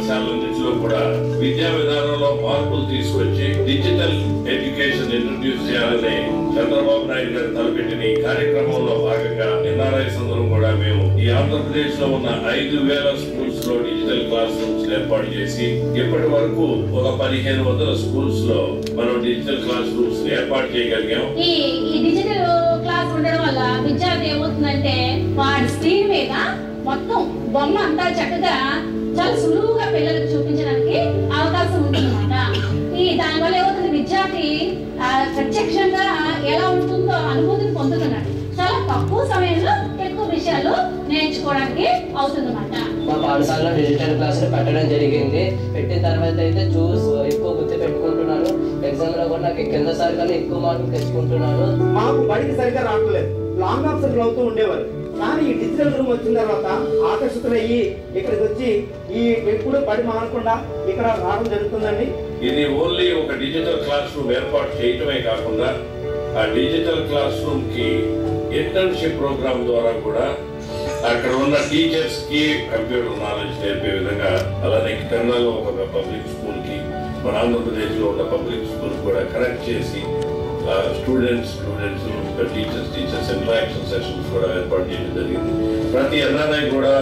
పాఠశాలన్నింటిలో కూడా విద్యా విధానంలో మార్పులు తీసుకొచ్చి డిజిటల్ ఎడ్యుకేషన్ ఇంట్రడ్యూస్ చేయాలని చంద్రబాబు నాయుడు గారు తలపెట్టిన ఈ కార్యక్రమంలో భాగంగా ఎన్ఆర్ఐస్ అందరం కూడా మేము ఈ ఆంధ్రప్రదేశ్ లో ఉన్న 5,000 స్కూల్స్ లో డిజిటల్ క్లాస్ రూమ్స్ ఏర్పాటు చేసి ఇప్పటి వరకు ఒక 1,500 స్కూల్స్ లో మనం డిజిటల్ క్లాస్ రూమ్స్ ఏర్పాటు చేయగలిగాం. ఈ డిజిటల్ క్లాస్ ఉండడం వల్ల విద్యార్థి ఏమవుతుందంటే వాడి స్క్రీన్ మీద మొత్తం బొమ్మ అంతా చక్కగా చాలా సులువుగా పిల్లలకు చూపించడానికి అవకాశం ఉంటుందన్నమాట. దానివల్ల ఏమవుతుంది, విద్యార్థి ప్రత్యక్షంగా ఎలా ఉంటుందో అనుభూతిని పొందుతున్నాడు. చాలా తక్కువ సమయంలో ఎక్కువ విషయాలు నేర్చుకోవడానికి అవుతుందన్నమాట. మా పాఠశాలలో డిజిటల్ క్లాసులు పెట్టడం జరిగింది. పెట్టిన తర్వాత అయితే ఎక్కువ గుర్తు పెట్టుకుంటున్నాను. ఎగ్జామ్ లో కూడా నాకు కింద సార్ కన్నా ఎక్కువ మార్కులు తెచ్చుకుంటున్నాను. మాకు బడికి సరిగ్గా రావట్లేదు, లాంగ్ ఆప్షన్లు అవుతూ ఉండేవారు. కానీ ఈ డిజిటల్ రూమ్ వచ్చిన తర్వాత ఆకర్షితులయ్యి ఇక్కడికి వచ్చి ఈ ఎప్పుడు బడి మానకుండా ఇక్కడ రావడం జరుగుతుందండి. ఇది ఓన్లీ ఒక డిజిటల్ క్లాస్ రూమ్ ఏర్పాటు చేయటమే కాకుండా ఆ డిజిటల్ క్లాస్ రూమ్ కి ఇంటర్న్షిప్ ప్రోగ్రామ్ ద్వారా కూడా అక్కడ ఉన్న టీచర్స్ కి కంప్యూటర్ నాలెడ్జ్ నేర్పే విధంగా, అలానే కేరళలో ఒక పబ్లిక్ స్కూల్ కి మన ఆంధ్రప్రదేశ్ లో ఉన్న పబ్లిక్ స్కూల్ కూడా కనెక్ట్ చేసి స్టూడెంట్స్ టీచర్స్ ఇంటరాక్షన్ సెషన్స్ కూడా ఏర్పాటు చేయడం జరిగింది. ప్రతి ఎన్ఆర్ఐ కూడా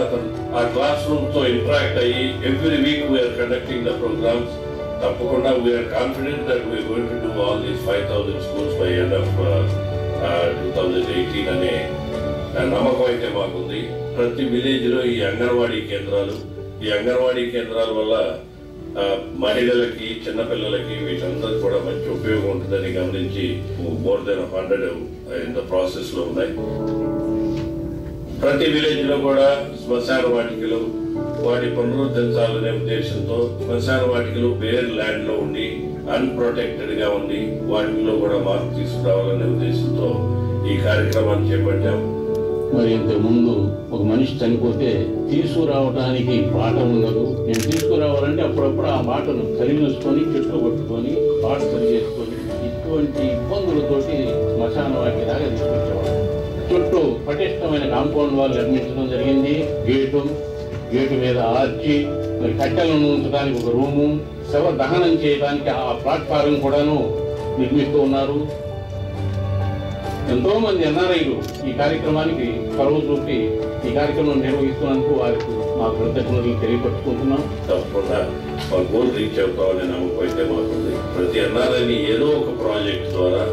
ఆ క్లాస్ రూమ్ తో ఇంటరాక్ట్ అయ్యి every week we're conducting the programmes. తప్పకుండా we're confident that we're going to do all these 5,000 schools by end of 2018 అనే నమ్మకం అయితే మాకుంది. ప్రతి విలేజ్ లో ఈ అంగన్వాడీ కేంద్రాల వల్ల మహిళలకి, చిన్నపిల్లలకి వీటందరికి కూడా మంచి ఉపయోగం ఉంటుందని గమనించి more than 100 in the process లో ఉన్నాయి. ప్రతి విలేజ్ లో కూడా శ్మశాన వాటికలు వాటి పునరుద్ధరించాలనే ఉద్దేశంతో శ్మశాన వాటికలు బేర్ ల్యాండ్ లో ఉండి అన్ప్రొటెక్టెడ్ గా ఉండి వాటిలో కూడా మార్పు తీసుకురావాలనే ఉద్దేశంతో ఈ కార్యక్రమాన్ని చేపట్టాం. మరి ఇంతకుముందు ఒక మనిషి చనిపోతే తీసుకురావడానికి పాట ఉండదు. నేను తీసుకురావాలంటే అప్పుడప్పుడు ఆ మాటను కలిగిసుకొని చెట్లు కొట్టుకొని పాట సరి చేసుకొని ఇటువంటి ఇబ్బందులతోటి శ్మశాన వాటి దాకా తీసుకొచ్చేవాడు. చుట్టూ పటిష్టమైన కాంపౌండ్ వాల్ నిర్మించడం జరిగింది. గేటు మీద ఆర్చి, మరి కట్టెలను ఉంచడానికి ఒక రూము, శవ దహనం చేయడానికి ఆ ప్లాట్ఫారం కూడాను నిర్మిస్తూ ఉన్నారు. ఎంతో మంది ఎన్ఆర్ఐలు ఈ కార్యక్రమానికి పరువు చూపి ఈ కార్యక్రమం నిర్వహిస్తున్నందుకు వారికి మా కృతజ్ఞతలు తెలియపరుచుకుంటున్నాం. తప్పకుండా మా గోల్ రీచ్ అవుతామనే నమ్మకం అయితే మాకుంది. ప్రతి ఎన్ఆర్ఐని ఏదో ఒక ప్రాజెక్ట్ ద్వారా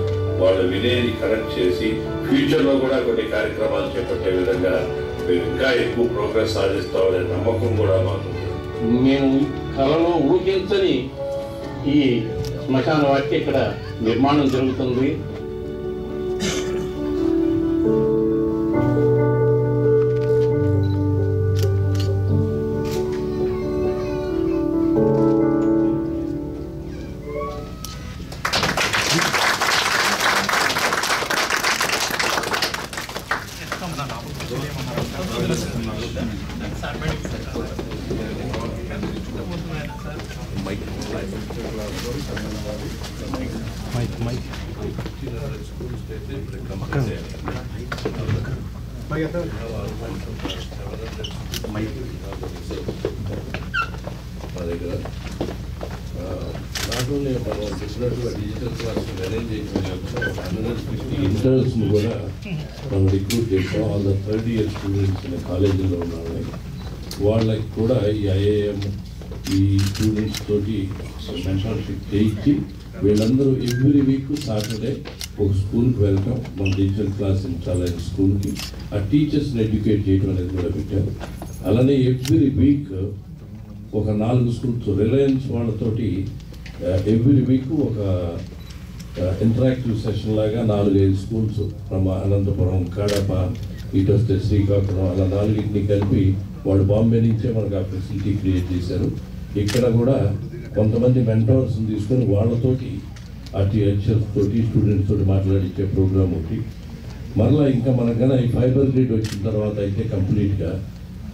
వాళ్ళ విలేజ్ కనెక్ట్ చేసి ఫ్యూచర్ లో కూడా కొన్ని కార్యక్రమాలు చేపట్టే విధంగా మేము ఇంకా ఎక్కువ ప్రోగ్రెస్ సాధిస్తామనే నమ్మకం కూడా మాకుంది. మేము కళలో ఊహించని ఈ శ్మశాన వాటికి ఇక్కడ నిర్మాణం జరుగుతుంది. నాట్ ఓన్లీ మనం చెప్పినట్టుగా డిజిటల్ క్లాస్ అరేంజ్ చేయడం కాకుండా 150 ఇంటర్న్స్ కూడా మనం రిక్రూట్ చేసాం. ఆల్ ద 30 year స్టూడెంట్స్ కాలేజీలో ఉన్నాయి. వాళ్ళకి కూడా ఈ ఐఏఎం ఈ స్టూడెంట్స్ తోటి మెంటర్షిప్ చేయించి వీళ్ళందరూ ఎవ్రీ వీక్ సాటర్డే ఒక స్కూల్కి వెళ్తాం. మన డిజిటల్ క్లాస్ ఇన్స్టాలైన స్కూల్కి ఆ టీచర్స్ని ఎడ్యుకేట్ చేయడం అనేది కూడా పెట్టారు. అలానే ఎవ్రీ వీక్ ఒక 4 స్కూల్స్ రిలయన్స్ వాళ్ళతోటి ఎవ్రీ వీక్ ఒక ఇంటరాక్టివ్ సెషన్ లాగా 4-5 స్కూల్స్ ఫ్రమ్ అనంతపురం, కడప, ఇటు వస్తే శ్రీకాకుళం, అలా 4 కలిపి వాళ్ళు బాంబే నుంచే మనకు ఆ ఫెసిలిటీ క్రియేట్ చేశారు. ఇక్కడ కూడా కొంతమంది మెంటర్స్ని తీసుకొని వాళ్ళతోటి ఆ టీచర్స్ తోటి స్టూడెంట్స్ తోటి మాట్లాడించే ప్రోగ్రామ్ ఒకటి. మరలా ఇంకా మనకన్నా ఈ ఫైబర్ గ్రిడ్ వచ్చిన తర్వాత అయితే కంప్లీట్గా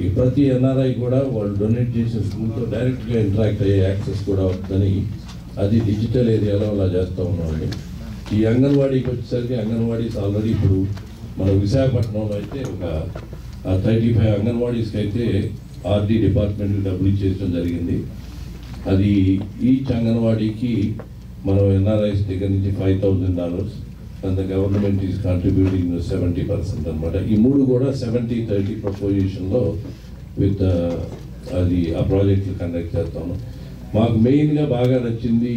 ఈ ప్రతి ఎన్ఆర్ఐ కూడా వాళ్ళు డొనేట్ చేసిన స్కూల్తో డైరెక్ట్గా ఇంటరాక్ట్ అయ్యే యాక్సెస్ కూడా వస్తుందని అది డిజిటల్ ఏరియాలో అలా చేస్తూ ఉన్నామండి. ఈ అంగన్వాడీకి వచ్చేసరికి అంగన్వాడీస్ ఆల్రెడీ ఇప్పుడు మన విశాఖపట్నంలో అయితే ఒక 35 అంగన్వాడీస్కి అయితే ఆర్డీ డిపార్ట్మెంట్కి డబ్బులు ఇచ్చేయడం జరిగింది. అది ఈచ్ అంగన్వాడీకి మనం ఎన్ఆర్ఐస్ దగ్గర నుంచి $5,000 and the government is contributing 70% అనమాట. ఈ మూడు కూడా 70-30 ప్రపోజిషన్లో విత్ అది ఆ ప్రాజెక్టులు కండక్ట్ చేస్తాము. మాకు మెయిన్గా బాగా నచ్చింది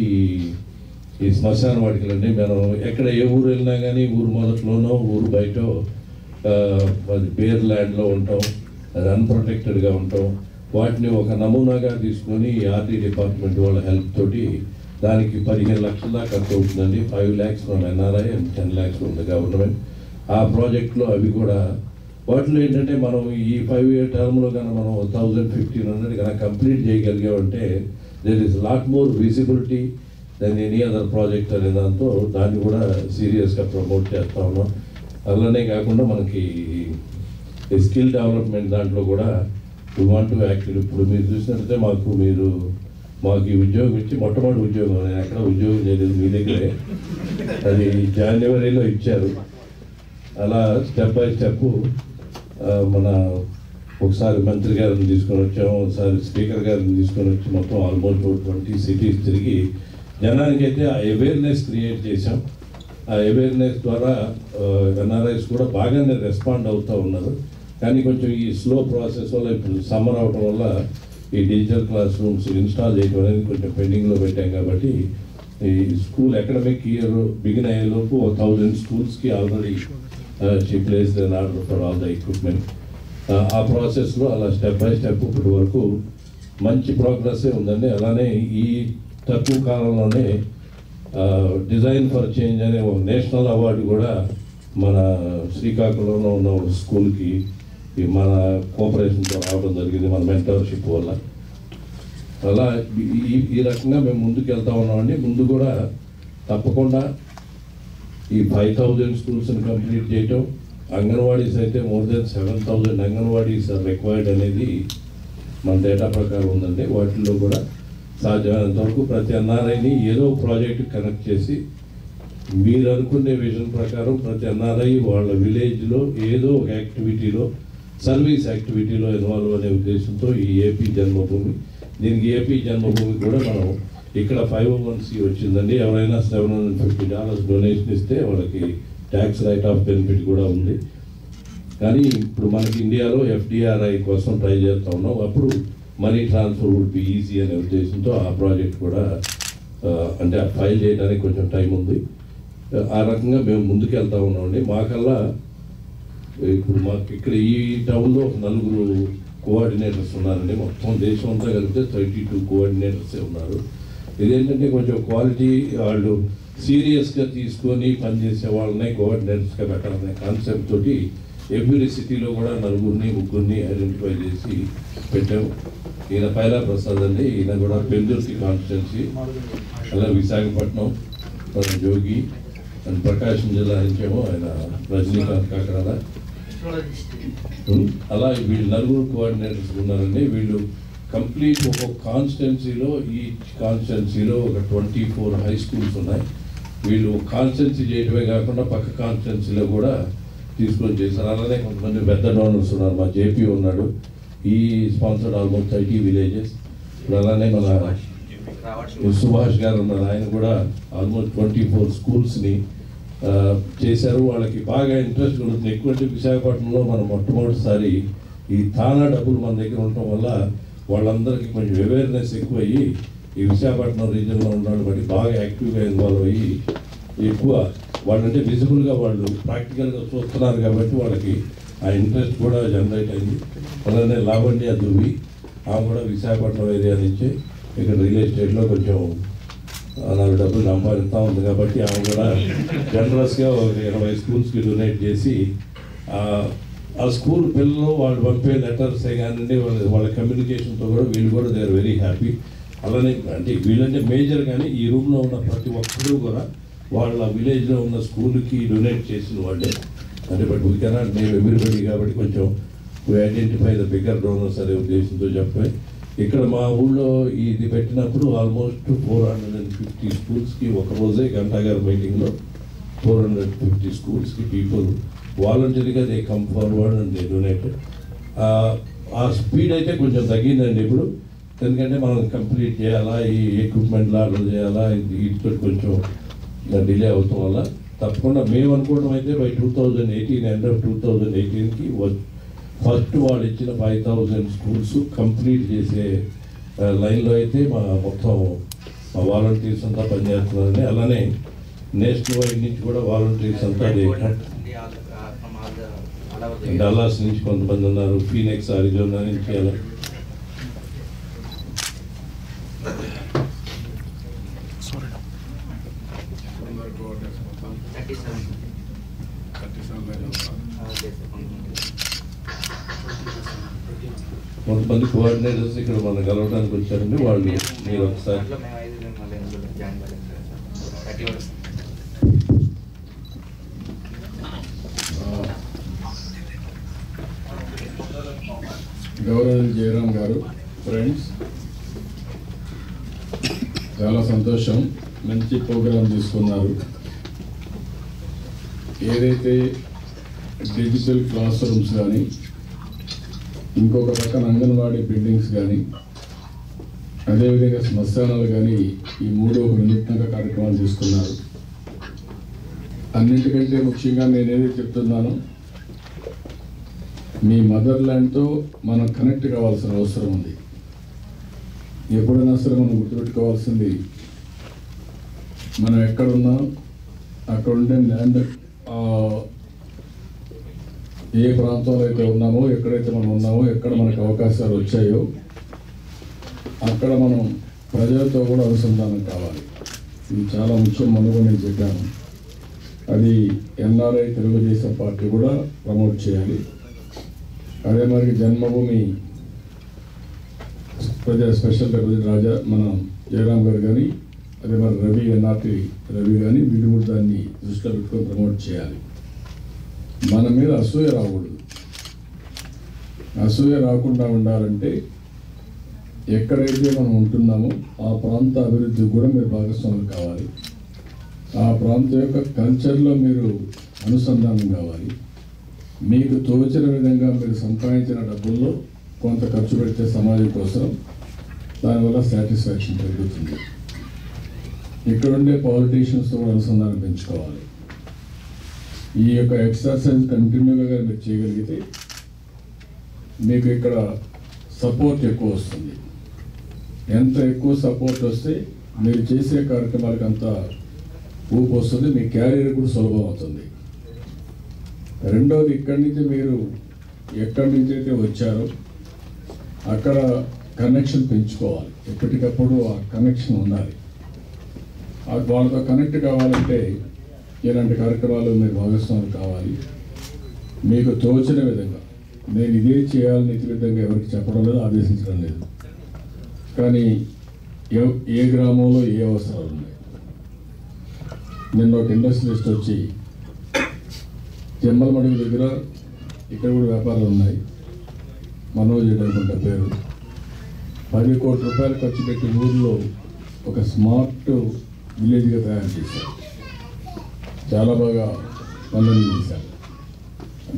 ఈ శ్మశాన వాటికలు. అంటే మనం ఎక్కడ ఏ ఊరు వెళ్ళినా కానీ ఊరు మొదట్లోనో ఊరు బయట అది బేర్ ల్యాండ్లో ఉంటాం, అది అన్ప్రొటెక్టెడ్గా ఉంటాం. వాటిని ఒక నమూనాగా తీసుకొని ఆర్టీ డిపార్ట్మెంట్ వాళ్ళ హెల్ప్ తోటి దానికి 15 లక్షల దాకా ఖర్చు అవుతుందండి. 5 lakhs from NRI and 10 lakhs from the government. ఆ ప్రాజెక్ట్లో అవి కూడా వాటిలో ఏంటంటే మనం ఈ 5-year టర్మ్లో కన్నా మనం 1,000-1,500 కన్నా కంప్లీట్ చేయగలిగామంటే there is lot more visibility than any other project అనే దాంతో దాన్ని కూడా సీరియస్గా ప్రమోట్ చేస్తా ఉన్నాం. అలానే కాకుండా మనకి స్కిల్ డెవలప్మెంట్ దాంట్లో కూడా వీ వాంట్ టు యాక్టివ్. ఇప్పుడు మీరు చూసినట్లయితే మాకు ఈ ఉద్యోగం ఇచ్చి మొట్టమొదటి ఉద్యోగం, నేను ఎక్కడ ఉద్యోగం చేయలేదు, మీ దగ్గరే అది జనవరిలో ఇచ్చారు. అలా స్టెప్ బై స్టెప్ మన ఒకసారి మంత్రి గారిని తీసుకొని వచ్చాము, ఒకసారి స్పీకర్ గారిని తీసుకొని వచ్చి మొత్తం ఆల్మోస్ట్ 20 cities తిరిగి జనానికైతే ఆ అవేర్నెస్ క్రియేట్ చేశాం. ఆ అవేర్నెస్ ద్వారా ఎన్ఆర్ఐస్ కూడా బాగానే రెస్పాండ్ అవుతూ ఉన్నారు. కానీ కొంచెం ఈ స్లో ప్రాసెస్ వల్ల ఇప్పుడు సమ్మర్ అవడం వల్ల ఈ డిజిటల్ క్లాస్ రూమ్స్ ఇన్స్టాల్ చేయడం అనేది కొంచెం పెండింగ్లో పెట్టాం. కాబట్టి ఈ స్కూల్ అకాడమిక్ ఇయర్ బిగిన్ అయ్యేలోపు 1,000 schools already she placed an order for all the equipment. ఆ ప్రాసెస్లో అలా స్టెప్ బై స్టెప్ ఇప్పటి వరకు మంచి ప్రోగ్రెస్సే ఉందండి. అలానే ఈ తక్కువ కాలంలోనే డిజైన్ ఫర్ చేంజ్ అనే ఒక నేషనల్ అవార్డు కూడా మన శ్రీకాకుళంలో ఉన్న ఒక స్కూల్కి మన కోఆపరేషన్తో రావడం జరిగింది, మన మెంటర్షిప్ వల్ల. అలా ఈ రకంగా మేము ముందుకు వెళ్తా ఉన్నామండి. ముందు కూడా తప్పకుండా ఈ 5,000 schools కంప్లీట్ చేయటం, అంగన్వాడీస్ అయితే more than 7,000 anganwadis are required అనేది మన డేటా ప్రకారం ఉందండి. వాటిల్లో కూడా సాధ్యమైనంత వరకు ప్రతి ఎన్ఆర్ఐని ఏదో ప్రాజెక్ట్ కనెక్ట్ చేసి మీరు అనుకునే విజన్ ప్రకారం ప్రతి ఎన్ఆర్ఐ వాళ్ళ విలేజ్లో ఏదో ఒక యాక్టివిటీలో సర్వీస్ యాక్టివిటీలో ఇన్వాల్వ్ అనే ఉద్దేశంతో ఈ ఏపీ జన్మభూమి, దీనికి ఏపీ జన్మభూమి కూడా మనం ఇక్కడ 501c వచ్చిందండి. ఎవరైనా $750 డొనేషన్ ఇస్తే వాళ్ళకి ట్యాక్స్ రైట్ ఆఫ్ బెనిఫిట్ కూడా ఉంది. కానీ ఇప్పుడు మనకి ఇండియాలో FDRI కోసం ట్రై చేస్తూ ఉన్నాం. అప్పుడు money transfer would be easy అనే ఉద్దేశంతో ఆ ప్రాజెక్ట్ కూడా అంటే ఫైల్ చేయడానికి కొంచెం టైం ఉంది. ఆ రకంగా మేము ముందుకు వెళ్తూ ఉన్నామండి. మాకల్లా ఇప్పుడు మాకు ఇక్కడ ఈ టౌన్లో 4 కోఆర్డినేటర్స్ ఉన్నారండి. మొత్తం దేశం అంతా కలిపితే 32 కోఆర్డినేటర్సే ఉన్నారు. ఇదేంటంటే కొంచెం క్వాలిటీ వాళ్ళు సీరియస్గా తీసుకొని పనిచేసే వాళ్ళని కోఆర్డినేటర్స్గా పెట్టాలనే కాన్సెప్ట్ తోటి ఎవ్రీ సిటీలో కూడా 4-3 ఐడెంటిఫై చేసి పెట్టాము. ఈయన పైలా ప్రసాద్ అండి, ఈయన కూడా పెందుర్తి కాన్స్టిట్యున్సీ, అలా విశాఖపట్నం జోగి అండ్ ప్రకాశం జిల్లా నుంచేమో ఆయన రజనీకాంత్ కాకరాల. అలా వీళ్ళు 4 కోఆర్డినేటర్స్ ఉన్నారండి. వీళ్ళు కంప్లీట్ ఒక్కొక్క కాన్స్టిట్యున్సీలో ఒక 24 high schools ఉన్నాయి. వీళ్ళు కాన్స్టిట్యున్సీ చేయడమే కాకుండా పక్క కాన్స్టిట్యున్సీలో కూడా తీసుకొని చేశారు. అలానే కొంతమంది పెద్ద డోనర్స్ ఉన్నారు. మా JP ఉన్నాడు, ఈ స్పాన్సర్డ్ ఆల్మోస్ట్ 30 villages. ఇప్పుడు అలానే మన సుభాష్ గారు ఉన్నారు, ఆయన కూడా ఆల్మోస్ట్ 24 schools చేశారు. వాళ్ళకి బాగా ఇంట్రెస్ట్ ఉంటుంది. ఎక్కువంటే విశాఖపట్నంలో మనం మొట్టమొదటిసారి ఈ తానా డబ్బులు మన దగ్గర ఉండటం వల్ల వాళ్ళందరికీ కొంచెం అవేర్నెస్ ఎక్కువయ్యి ఈ విశాఖపట్నం రీజన్లో ఉన్న బట్టి బాగా యాక్టివ్గా ఇన్వాల్వ్ అయ్యి ఎక్కువ వాళ్ళంటే విజిబుల్గా వాళ్ళు ప్రాక్టికల్గా చూస్తున్నారు కాబట్టి వాళ్ళకి ఆ ఇంట్రెస్ట్ కూడా జనరేట్ అయింది. అలానే లావణ్య దువ్వి, ఆమె కూడా విశాఖపట్నం ఏరియా నుంచి ఇక్కడ రియల్ ఎస్టేట్లో కొంచెం 4 డబ్బులు సంపాదిస్తూ ఉంది కాబట్టి ఆమె కూడా జనరస్గా 20 schools డొనేట్ చేసి ఆ స్కూల్ పిల్లలు వాళ్ళు పంపే లెటర్సే కానివ్వండి, వాళ్ళ కమ్యూనికేషన్తో కూడా వీళ్ళు కూడా దే ఆర్ వెరీ హ్యాపీ. అలానే అంటే వీళ్ళంటే మేజర్ కానీ ఈ రూమ్లో ఉన్న ప్రతి ఒక్కరూ కూడా వాళ్ళ విలేజ్లో ఉన్న స్కూల్కి డొనేట్ చేసిన వాళ్ళే. అంటే but we cannot name everybody కాబట్టి కొంచెం we identify the bigger donors అనే ఉద్దేశంతో చెప్పాయి. ఇక్కడ మా ఊళ్ళో ఇది పెట్టినప్పుడు ఆల్మోస్ట్ 450 schools ఒక రోజే గంటా గారి మీటింగ్లో 450 schools పీపుల్ వాలంటరీగా they come forward and they donated. ఆ స్పీడ్ అయితే కొంచెం తగ్గిందండి ఇప్పుడు. ఎందుకంటే మనం కంప్లీట్ చేయాలా, ఈ ఎక్విప్మెంట్ ఆర్డర్ చేయాలా, వీటితో కొంచెం డిలే అవుతాం వల్ల తప్పకుండా మేము అనుకోవడం అయితే బై 2018 ఎండ్ ఆఫ్ 2018కి ఫస్ట్ వాళ్ళు ఇచ్చిన 5000 స్కూల్స్ కంప్లీట్ చేసే లైన్లో అయితే మొత్తం మా వాలంటీర్స్ అంతా పనిచేస్తున్నారండి. అలానే నేషనల్ వైడ్ నుంచి కూడా వాలంటీర్స్ అంతా డల్లాస్ నుంచి కొంతమంది ఉన్నారు, ఫీనిక్స్ అరిజోనా నుంచి అలా. కొంతమంది కోఆర్డినేటర్స్ ఇక్కడ మనం కలవడానికి వచ్చారండి. వాళ్ళు మీరు ఒకసారి గౌరవ్ జయరామ్ గారు, ఫ్రెండ్స్, చాలా సంతోషం, మంచి ప్రోగ్రాం తీసుకున్నారు. ఏదైతే డిజిటల్ క్లాస్ రూమ్స్ కానీ, ఇంకొక పక్కన అంగన్వాడీ బిల్డింగ్స్ కానీ, అదేవిధంగా శ్మశానాలు కానీ, ఈ మూడు ఒక వినూత్నంగా కార్యక్రమాలు తీసుకున్నారు. అన్నింటికంటే ముఖ్యంగా నేనేది చెప్తున్నాను, మీ మదర్ ల్యాండ్తో మనం కనెక్ట్ కావాల్సిన అవసరం ఉంది. ఎప్పుడైనా సరే మనం గుర్తుపెట్టుకోవాల్సింది, మనం ఎక్కడున్నా అక్కడ ఉండే ల్యాండ్, ఏ ప్రాంతంలో అయితే ఉన్నామో, ఎక్కడైతే మనం ఉన్నామో, ఎక్కడ మనకు అవకాశాలు వచ్చాయో అక్కడ మనం ప్రజలతో కూడా అనుసంధానం కావాలి. ఇది చాలా ముఖ్యం. మనకు నేను చెప్పాను, అది ఎన్ఆర్ఐ తెలుగుదేశం పార్టీ కూడా ప్రమోట్ చేయాలి. అదే మరి జన్మభూమి ప్రజా స్పెషల్ రాజా మన జయరామ్ గారు కానీ, అదే మరి రవి ఎన్ఆర్టీ రవి కానీ, వీళ్ళు కూడా దాన్ని దృష్టిలో పెట్టుకొని ప్రమోట్ చేయాలి. మన మీద అసూయ రాకూడదు. అసూయ రాకుండా ఉండాలంటే ఎక్కడైతే మనం ఉంటున్నామో ఆ ప్రాంత అభివృద్ధికి కూడా మీరు భాగస్వాములు కావాలి. ఆ ప్రాంతం యొక్క కల్చర్లో మీరు అనుసంధానం కావాలి. మీకు తోచిన విధంగా మీరు సంపాదించిన డబ్బుల్లో కొంత ఖర్చు పెడితే సమాజం కోసం, దానివల్ల సాటిస్ఫాక్షన్ పెరుగుతుంది. ఇక్కడ ఉండే పాలిటీషియన్స్తో కూడా అనుసంధానం పెంచుకోవాలి. ఈ యొక్క ఎక్సర్సైజ్ కంటిన్యూగా మీరు చేయగలిగితే మీకు ఇక్కడ సపోర్ట్ ఎక్కువ వస్తుంది. ఎంత ఎక్కువ సపోర్ట్ వస్తే మీరు చేసే కార్యక్రమాలకు అంత ఊపు వస్తుంది, మీ క్యారియర్ కూడా సులభం అవుతుంది. రెండవది, ఇక్కడి నుంచి మీరు ఎక్కడి నుంచి అయితే వచ్చారో అక్కడ కనెక్షన్ పెంచుకోవాలి. ఎప్పటికప్పుడు ఆ కనెక్షన్ ఉండాలి. వాళ్ళతో కనెక్ట్ కావాలంటే ఇలాంటి కార్యక్రమాలు మీరు భాగస్వాములు కావాలి. మీకు తోచిన విధంగా, నేను ఇదే చేయాలని ఇతర విధంగా ఎవరికి చెప్పడం లేదు, ఆదేశించడం లేదు. కానీ ఏ గ్రామంలో ఏ అవసరాలు ఉన్నాయి. నిన్న ఒక ఇండస్ట్రియలిస్ట్ వచ్చి జమ్మలమడుగు దగ్గర ఇక్కడ కూడా వ్యాపారాలు ఉన్నాయి, మనోజ్ అనుకుంటా పేరు, 10 కోట్ల రూపాయలు ఖర్చు పెట్టి ఊళ్ళో ఒక స్మార్ట్ విలేజ్గా తయారు చేశారు. చాలా బాగా పనులు చేశారు.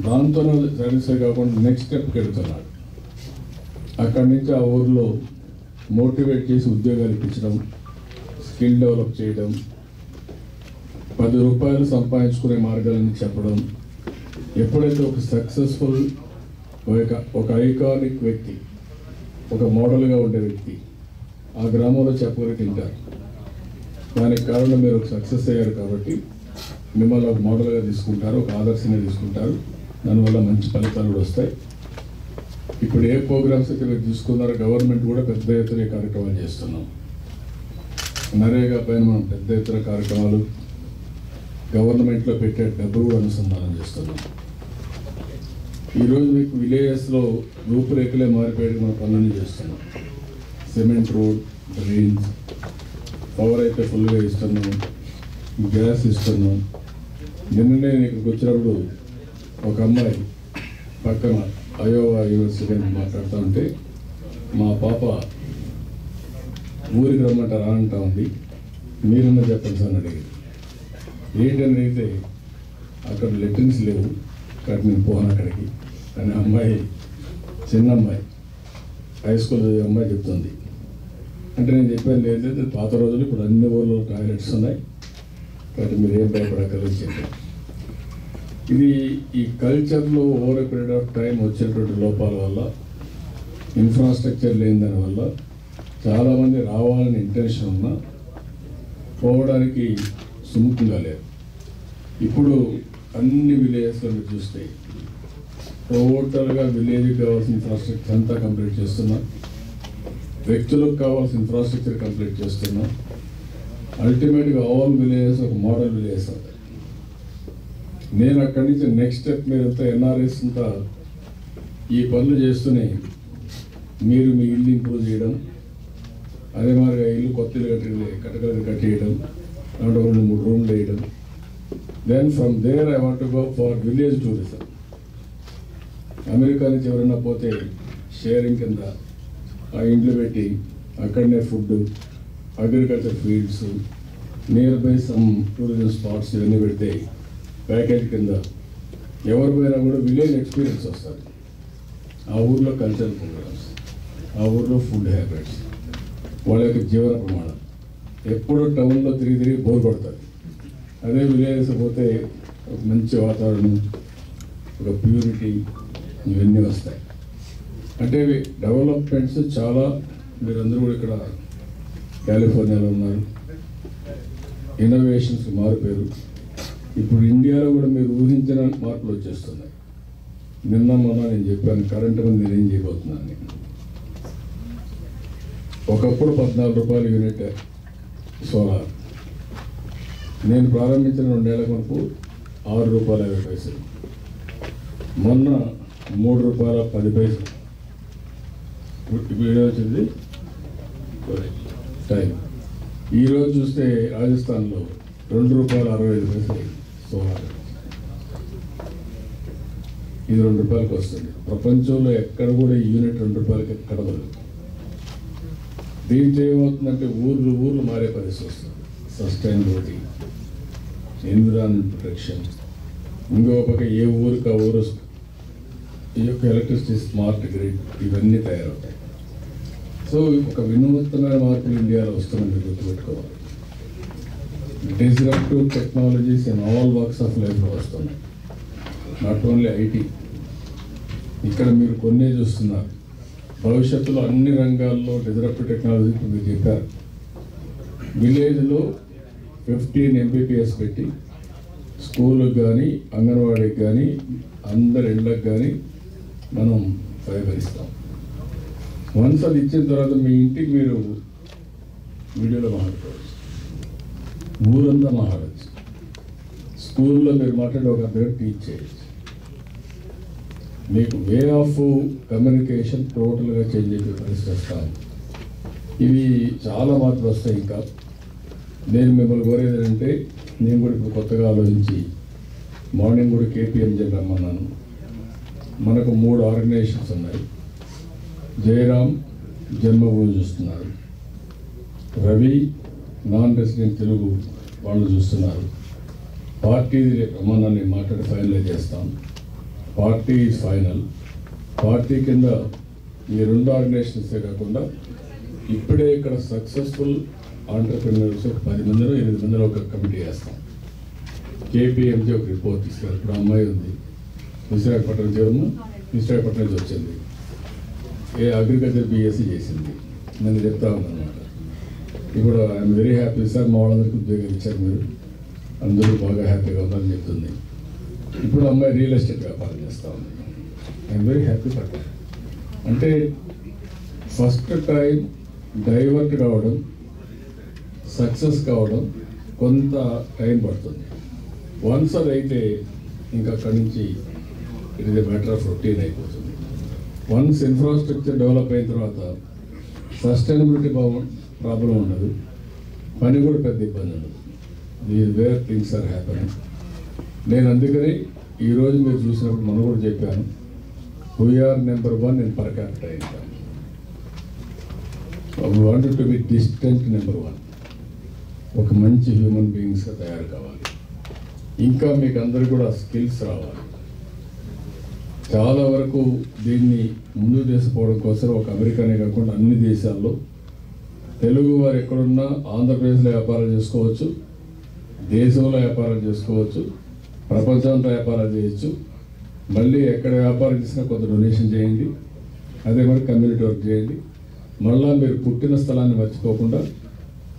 దాంతో సాటిస్ఫై కాకుండా నెక్స్ట్ స్టెప్కి వెళ్తున్నాడు. అక్కడి నుంచి ఆ ఊర్లో మోటివేట్ చేసి ఉద్యోగాలు ఇప్పించడం, స్కిల్ డెవలప్ చేయడం, 10 రూపాయలు సంపాదించుకునే మార్గాలని చెప్పడం. ఎప్పుడైతే ఒక సక్సెస్ఫుల్, ఒక ఐకానిక్ వ్యక్తి, ఒక మోడల్గా ఉండే వ్యక్తి ఆ గ్రామంలో చెప్పగలిగినారు, దానికి కారణం మీరు ఒక సక్సెస్ అయ్యారు కాబట్టి మిమ్మల్ని ఒక మోడల్గా తీసుకుంటారు, ఒక ఆదర్శంగా తీసుకుంటారు. దానివల్ల మంచి ఫలితాలు కూడా వస్తాయి. ఇప్పుడు ఏ ప్రోగ్రామ్స్ అయితే మీరు తీసుకున్నారో గవర్నమెంట్ కూడా పెద్ద ఎత్తున కార్యక్రమాలు చేస్తున్నాం. నరేగా పైన మనం పెద్ద ఎత్తున కార్యక్రమాలు, గవర్నమెంట్లో పెట్టే డబ్బులు కూడా అనుసంధానం చేస్తున్నాం. ఈరోజు మీకు విలేజెస్లో రూపురేఖలే మారిపోయేది మన పనులన్నీ చేస్తున్నాం. సిమెంట్ రోడ్, డ్రైన్స్, పవర్ అయితే ఫుల్గా ఇస్తున్నాం, గ్యాస్ ఇస్తున్నాం. నిన్ననే ఇక్కడికి వచ్చినప్పుడు ఒక అమ్మాయి పక్కన అయోవా యూనివర్సిటీ మాట్లాడుతూ ఉంటే మా పాప ఊరికి రమ్మంటారు అంటా ఉంది, మీరన్నా చెప్పండి సార్ అని అడిగింది. ఏంటని అడిగితే అక్కడ లెట్రిన్స్ లేవు, అక్కడ నేను పోను అక్కడికి. కానీ అమ్మాయి చిన్న అమ్మాయి హై స్కూల్ చదివే అమ్మాయి చెప్తుంది. అంటే నేను చెప్పాను లేదు పాత రోజులు ఇప్పుడు అన్ని ఊళ్ళో టాయిలెట్స్ ఉన్నాయి కాబట్టి మీరు ఏం భయపడక్కర్లేదు చెప్పాను. ఇది ఈ కల్చర్లో over a period of time వచ్చేటువంటి లోపాల వల్ల, ఇన్ఫ్రాస్ట్రక్చర్ లేని దానివల్ల చాలామంది రావాలని ఇంటెన్షన్ ఉన్నా పోవడానికి సుముఖంగా లేదు. ఇప్పుడు అన్ని విలేజెస్లో మీరు చూస్తే టోటల్గా విలేజ్కి కావాల్సిన ఇన్ఫ్రాస్ట్రక్చర్ అంతా కంప్లీట్ చేస్తున్నాం, వ్యక్తులకు కావాల్సిన ఇన్ఫ్రాస్ట్రక్చర్ కంప్లీట్ చేస్తున్నాం. అల్టిమేట్గా ఆల్ విలేజెస్ ఒక మోడల్ విలేజెస్ అవుతాయి. నేను అక్కడి నుంచి నెక్స్ట్ స్టెప్ మీరంతా ఎన్ఆర్ఎస్ అంతా ఈ పనులు చేస్తూనే మీరు మీ ఇల్లు ఇంప్రూవ్ చేయడం, అదే మాదిరిగా ఇల్లు కొత్త ఇల్లు కట్టేయడం, దాంట్లో 2-3 రూమ్లు వేయడం. Then from there I want to go for village tourism. America నుంచి ఎవరైనా పోతే షేరింగ్ కింద ఆ ఇంట్లో పెట్టి అక్కడనే food, agriculture fields, nearby some tourism spots ఇవన్నీ పెడితే ప్యాకేజ్ కింద ఎవరు పోయినా కూడా విలేజ్ ఎక్స్పీరియన్స్ వస్తుంది. ఆ ఊర్లో కల్చరల్ ప్రోగ్రామ్స్, ఆ ఊర్లో ఫుడ్ హ్యాబిట్స్, వాళ్ళ యొక్క జీవన ప్రమాణం. ఎప్పుడు టౌన్లో తిరిగి బోర్ కొడుతుంది. అదే విలేజెస్ పోతే ఒక మంచి వాతావరణం, ఒక ప్యూరిటీ, ఇవన్నీ వస్తాయి. అంటే డెవలప్మెంట్స్ చాలా, మీరందరూ కూడా ఇక్కడ కాలిఫోర్నియాలో ఉన్నారు, ఇన్నోవేషన్స్ మారిపోయారు. ఇప్పుడు ఇండియాలో కూడా మీరు ఊహించిన మార్పులు వచ్చేస్తున్నాయి. నిన్న మొన్న నేను చెప్పాను కరెంటు మీద నేనేం చేయబోతున్నాను. ఒకప్పుడు 14 రూపాయలు యూనిట్ సోలార్, నేను ప్రారంభించిన 2 ఏళ్ల వరకు 6 రూపాయల 50 పైసలు, మొన్న 3 రూపాయల 10 పైసలు. ఇప్పుడు వచ్చింది టైం. ఈరోజు చూస్తే రాజస్థాన్లో 2 రూపాయల 65 పైసలు సోలార్. ఇది 2 రూపాయలకి వస్తుంది. ప్రపంచంలో ఎక్కడ కూడా ఈ యూనిట్ 2 రూపాయలకి ఎక్కడ వరకు. దీంట్లో ఏమవుతుందంటే ఊర్లు మారే పరిస్థితి వస్తుంది. సస్టైనబిలిటీ, ఎన్విరాన్మెంట్ ప్రొటెక్షన్, ఇంకో పక్క ఏ ఊరికి ఆ ఊరు ఈ యొక్క ఎలక్ట్రిసిటీ స్మార్ట్ గ్రిడ్, ఇవన్నీ తయారవుతాయి. సో ఒక వినూత్నమైన మార్పులు ఇండియాలో వస్తున్నాయి, మీరు గుర్తుపెట్టుకోవాలి. Disruptive technologies in all works of లైఫ్లో వస్తున్నాయి, నాట్ ఓన్లీ ఐటీ. ఇక్కడ మీరు కొన్నే చూస్తున్నారు. భవిష్యత్తులో అన్ని రంగాల్లో డిస్రప్టివ్ టెక్నాలజీ మీరు చెప్పారు. విలేజ్లో 15 MBPS పెట్టి స్కూళ్ళకి కానీ అంగన్వాడీకి కానీ అందరి ఇళ్ళకి కానీ మనం ఫైబర్ ఇస్తాం. వన్స్ అది ఇచ్చిన తర్వాత మీ ఇంటికి మీరు వీడియోలో మాట్లాడుకోవచ్చు, ఊరంతా మాట్లాడచ్చు, స్కూల్లో మీరు మాట్లాడే ఒక అర్థం టీచ్ చేయొచ్చు. మీకు వే ఆఫ్ కమ్యూనికేషన్ టోటల్గా చేంజ్ అయిపోయే పరిస్థితి వస్తాను. ఇవి చాలా మార్పులు వస్తాయి. ఇంకా నేను మిమ్మల్ని కోరేది అంటే, నేను కూడా ఇప్పుడు కొత్తగా ఆలోచించి మార్నింగ్ కూడా KPMG రమ్మన్నాను. మనకు 3 ఆర్గనైజేషన్స్ ఉన్నాయి. జయరామ్ జన్మభూమి చూస్తున్నారు, రవి నాన్ రెసిడెంట్ తెలుగు వాళ్ళు చూస్తున్నారు. పార్టీ రమ్మన్నాన్ని మాట్లాడి ఫైనలైజ్ చేస్తాం. Party is final. పార్టీ కింద ఈ 2 ఆర్గనైజేషన్సే కాకుండా ఇప్పుడే ఇక్కడ సక్సెస్ఫుల్ ఆంటర్ప్రినర్స్ 10 మందిలో 8 మందిలో ఒక కమిటీ వేస్తాం. KPMG ఒక రిపోర్ట్ ఇస్తారు. ఇప్పుడు అమ్మాయి ఉంది విశాఖపట్నం జీవనం, విశాఖపట్నం నుంచి వచ్చింది, అగ్రికల్చర్ BSc చేసింది. నేను చెప్తా ఉన్నానమాట. ఇప్పుడు ఐఎమ్ వెరీ హ్యాపీ సార్, మా వాళ్ళందరికీ ఉద్యోగాలు ఇచ్చారు, మీరు అందరూ బాగా హ్యాపీగా ఉన్నారని చెప్తుంది. ఇప్పుడు అమ్మాయి రియల్ ఎస్టేట్ వ్యాపారం చేస్తూ ఉంది. I'm very happy for that. అంటే ఫస్ట్ టైం డైవర్ట్ కావడం, సక్సెస్ కావడం కొంత టైం పడుతుంది. వన్స్ అది అయితే ఇంకా అక్కడి నుంచి it is a matter of routine అయిపోతుంది. వన్స్ ఇన్ఫ్రాస్ట్రక్చర్ డెవలప్ అయిన తర్వాత సస్టైనబిలిటీ ప్రాబ్లం ఉండదు, పని కూడా పెద్ద ఇబ్బంది ఉండదు. These were things are happening. నేను అందుకని ఈరోజు మీరు చూసినప్పుడు మనం కూడా చెప్పాను, we are number 1 in per capital income. We wanted to be distant number 1. ఒక మంచి హ్యూమన్ బీయింగ్స్గా తయారు కావాలి. ఇంకా మీకు అందరు కూడా స్కిల్స్ రావాలి. చాలా వరకు దీన్ని ముందుకు తీసుకుపోవడం కోసం ఒక అమెరికానే కాకుండా అన్ని దేశాల్లో తెలుగు వారు ఎక్కడున్నా ఆంధ్రప్రదేశ్లో వ్యాపారం చేసుకోవచ్చు, దేశంలో వ్యాపారం చేసుకోవచ్చు, ప్రపంచంతో వ్యాపారం చేయొచ్చు. మళ్ళీ ఎక్కడ వ్యాపారం చేసినా కొంత డొనేషన్ చేయండి, అదే మరి కమ్యూనిటీ వర్క్ చేయండి. మళ్ళీ మీరు పుట్టిన స్థలాన్ని మర్చిపోకుండా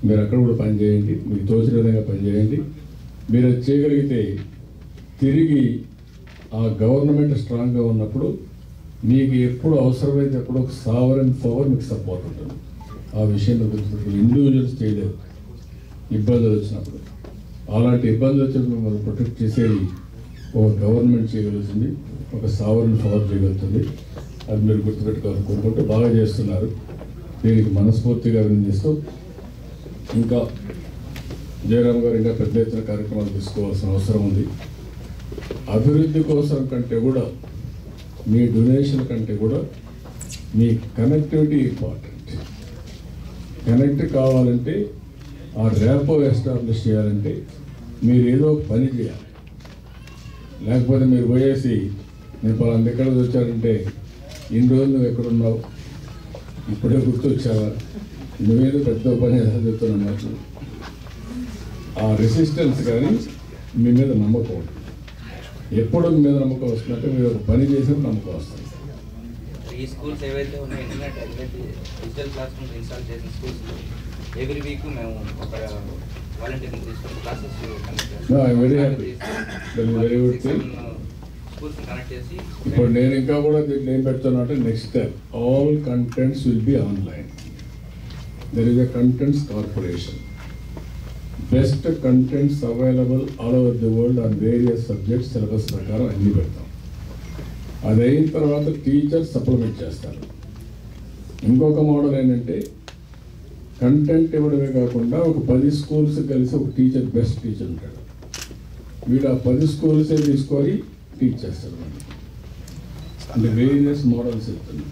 మీరు అక్కడ కూడా పని చేయండి, మీకు తోచిన విధంగా పని చేయండి. మీరు అది చేయగలిగితే తిరిగి ఆ గవర్నమెంట్ స్ట్రాంగ్గా ఉన్నప్పుడు మీకు ఎప్పుడు అవసరమైతే అప్పుడు ఒక సావరెన్ పవర్ మీకు సపోర్ట్ ఉంటుంది. ఆ విషయంలో గుర్తుపెట్టుకుని ఇండివిజువల్స్ చేయలేదు ఇబ్బందులు వచ్చినప్పుడు. అలాంటి ఇబ్బందులు వచ్చినప్పుడు మిమ్మల్ని ప్రొటెక్ట్ చేసేది ఒక గవర్నమెంట్ చేయగలుగుతుంది, ఒక సావరెన్ పవర్ చేయగలుగుతుంది. అది మీరు గుర్తుపెట్టుకోవాలని కోరుకుంటూ బాగా చేస్తున్నారు. దీనికి మనస్ఫూర్తిగా అభినందిస్తూ ఇంకా జయరామ్ గారు ఇంకా పెద్ద ఎత్తున కార్యక్రమాలు తీసుకోవాల్సిన అవసరం ఉంది. అభివృద్ధి కోసం కంటే కూడా మీ డొనేషన్ కంటే కూడా మీ కనెక్టివిటీ ఇంపార్టెంట్. కనెక్ట్ కావాలంటే ఆ ర్యాపో ఎస్టాబ్లిష్ చేయాలంటే మీరు ఏదో పని చేయాలి. లేకపోతే మీరు పోయేసి నేను పలానా ఎక్కడ వచ్చారంటే ఇన్ని రోజులు నువ్వు ఎక్కడున్నావు, ఇప్పుడే గుర్తొచ్చావా, నువ్వేదో పెద్ద పని చదువుతున్నట్టు ఆ రెసిస్టెన్స్ కానీ మీ మీద నమ్మకం ఉంటుంది. ఎప్పుడు మీ మీద నమ్మకం వస్తుందంటే మీరు ఒక పని చేసిన నమ్మకం వస్తుంది. ఈ స్కూల్స్ ఏవైతే ఉన్నాయో internet digital class rooms install చేసిన స్కూల్స్ ఎవ్రీ వీక్ మేము ఒక వాలంటీర్ని తీసుకొని classes very happy, very good thing. Schools connect చేసి ఇప్పుడు నేను ఇంకా కూడా దీంట్లో ఏం పెడుతున్నా అంటే next step all contents will be online. There is a contents corporation. Best contents available all over the world on various subjects syllabus ప్రకారం అన్నీ పెడతాం. అది అయిన తర్వాత టీచర్స్ సప్లిమెంట్ చేస్తారు. ఇంకొక మోడల్ ఏంటంటే కంటెంట్ ఇవ్వడమే కాకుండా ఒక 10 స్కూల్స్ కలిసి ఒక టీచర్, బెస్ట్ టీచర్ ఉంటాడు. వీడు ఆ 10 స్కూల్సే తీసుకొని టీచ్ చేస్తారు. అంటే వేరియస్ మోడల్స్ ఇస్తుంది.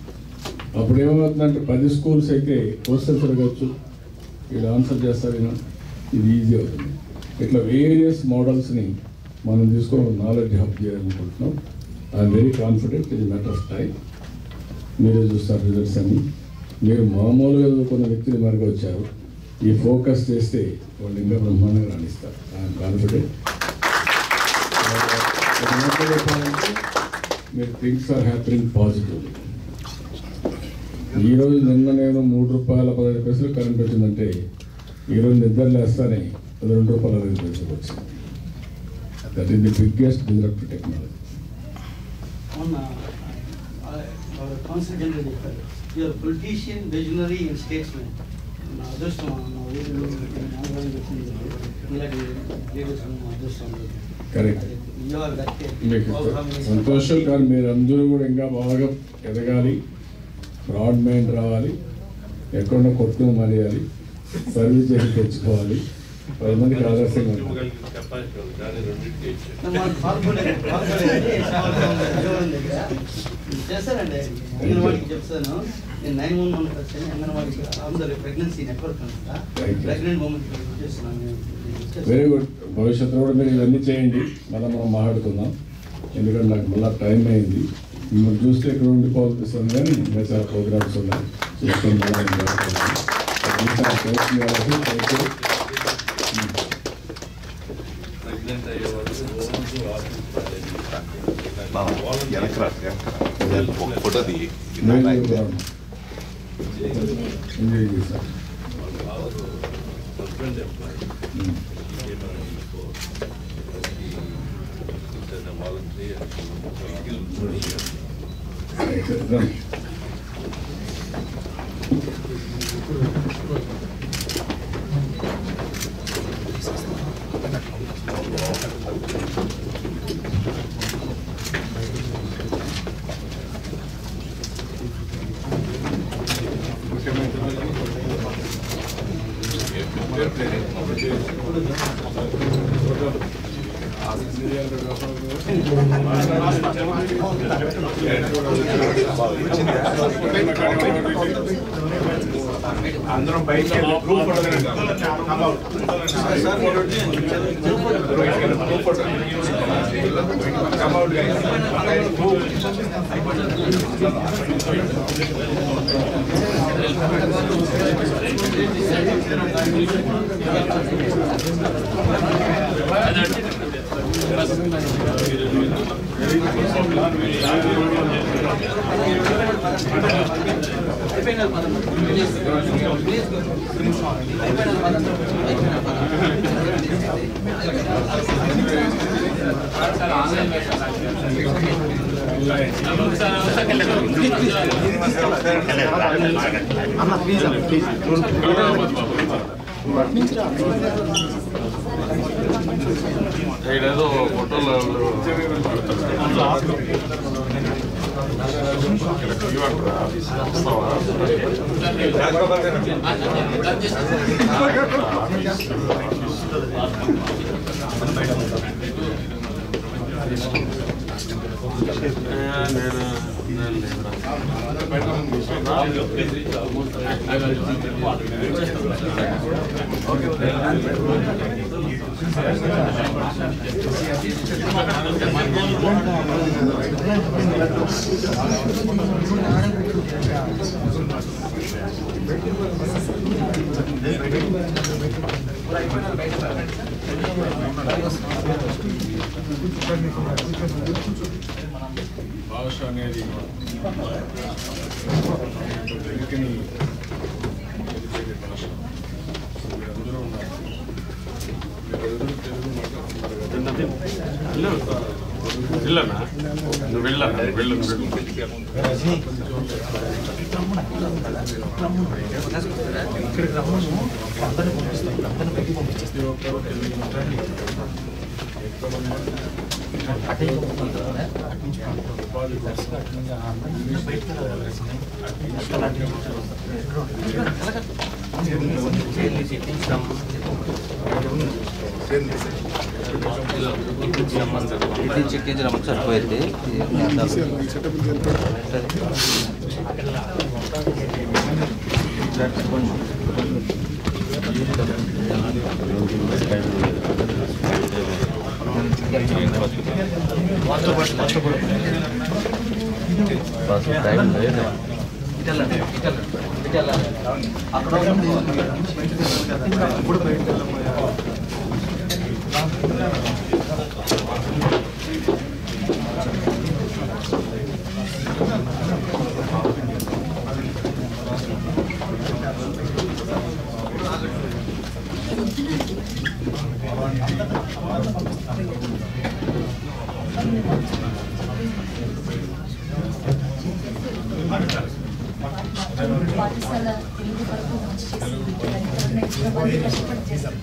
అప్పుడు ఏమవుతుందంటే 10 స్కూల్స్ అయితే క్వశ్చన్స్ అడగచ్చు, వీడు ఆన్సర్ చేస్తారు, ఇది ఈజీ అవుతుంది. ఇట్లా వేరియస్ మోడల్స్ని మనం తీసుకొని నాలెడ్జ్ హబ్ చేయాలనుకుంటున్నాం. ఐఎమ్ వెరీ కాన్ఫిడెంట్, ఇది మ్యాటర్ ఆఫ్ టైం. మీరే చూస్తారు రిజల్ట్స్ అన్ని. మీరు మామూలుగా చదువుకున్న వ్యక్తులు మరిగా వచ్చారు. ఈ ఫోకస్ చేస్తే వాళ్ళు ఇంకా బ్రహ్మాండంగా రాణిస్తారు. I'm confident. చెప్పాలంటే మీరు థింగ్స్ ఆర్ హ్యాపీనింగ్ పాజిటివ్లీ. ఈరోజు నిన్న నేను ₹3.15 కరెంట్ వచ్చిందంటే ఈరోజు నిద్ర లేస్తానే ₹2.20 వచ్చింది. That is the biggest disruptive technology. our council general చెప్పారు, you are politician, visionary and statesman. నా అదృష్టం నా ఊరిలో ఆంధ్రానికి వచ్చింది ఇలాంటి లీడర్స్ మా అదృష్టం. కరెక్ట్. సంతోషం. కానీ మీరు అందరూ కూడా ఇంకా బాగా ఎదగాలి, బ్రాడ్ మైండ్ రావాలి, ఎక్కడన్నా కొట్టుకుని మానేయాలి, సర్వీస్ చేసి తెచ్చుకోవాలి, 10 మందికి ఆదర్శంగా ఉంటుంది. చేస్తానండి. అంగన్వాడికి చెప్తాను నేను 911 వచ్చాను. అంగన్వాడికి అందరూ ప్రెగ్నెన్సీ నెట్వర్క్ అంతా ప్రెగ్నెంట్ మూమెంట్ చేస్తున్నాను. Very good. భవిష్యత్తులో కూడా మీరు ఇవన్నీ చేయండి. మనం మాట్లాడుకుందాం, ఎందుకంటే నాకు మళ్ళీ టైం అయింది. మిమ్మల్ని చూస్తే ఇక్కడ ఉండిపోతుంది కానీ ఇంకా చాలా ప్రోగ్రామ్స్ ఉన్నాయి. ఎంజాయ్ చేశారు. అందరం బయట గ్రూప్ ఏదో ఫోటోలో భాష అనేది తెలుగుని తెలిపే భాష. మీరందరూ ఉన్నారు, మీరెవరు తెలుగు మాట్లాడుతున్నారు కదా. వెళ్ళనా నువ్వు వెళ్ళాను వెళ్ళు ఇక్కడికి రమ్మను, అందరినీ పంపిస్తాం, అందరినీ బయటికి పంపించేస్తాం. అటే ఉపాధి చెక్ చేసి రమ్మని సరిపోయింది. పాఠశాల తెలుగు వరకు మంచి చేసి కష్టపడి చేశారు.